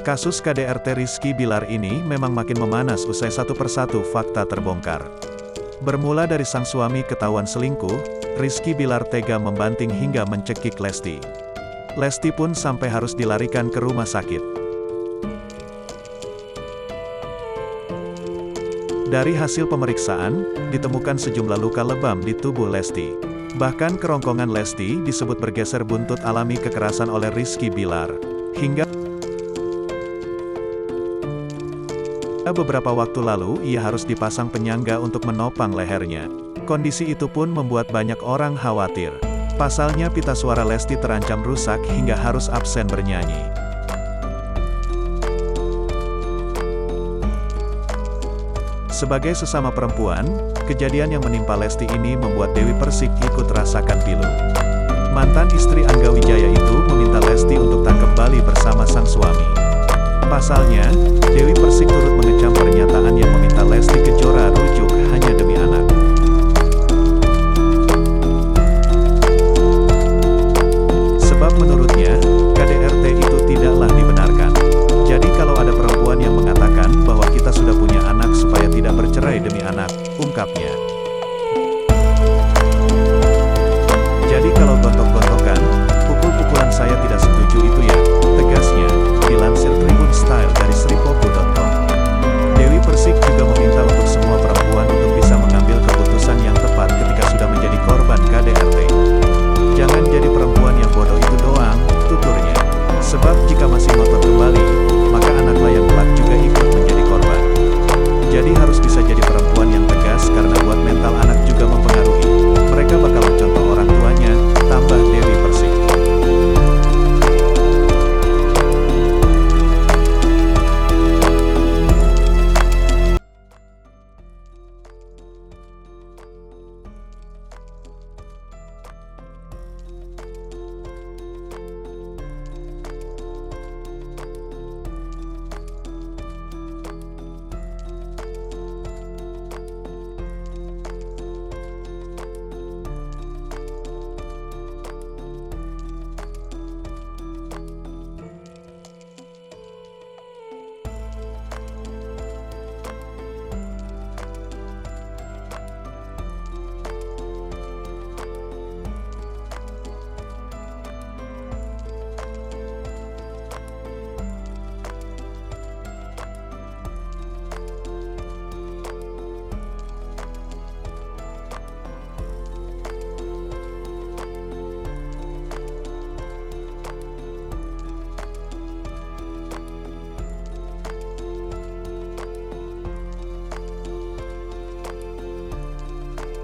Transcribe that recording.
Kasus KDRT Rizky Bilar ini memang makin memanas usai satu persatu fakta terbongkar. Bermula dari sang suami ketahuan selingkuh, Rizky Bilar tega membanting hingga mencekik Lesti. Lesti pun sampai harus dilarikan ke rumah sakit. Dari hasil pemeriksaan, ditemukan sejumlah luka lebam di tubuh Lesti. Bahkan kerongkongan Lesti disebut bergeser buntut alami kekerasan oleh Rizky Bilar. Hingga beberapa waktu lalu ia harus dipasang penyangga untuk menopang lehernya. Kondisi itu pun membuat banyak orang khawatir. Pasalnya pita suara Lesti terancam rusak hingga harus absen bernyanyi. Sebagai sesama perempuan, kejadian yang menimpa Lesti ini membuat Dewi Persik ikut rasakan pilu. Mantan istri Angga Wijaya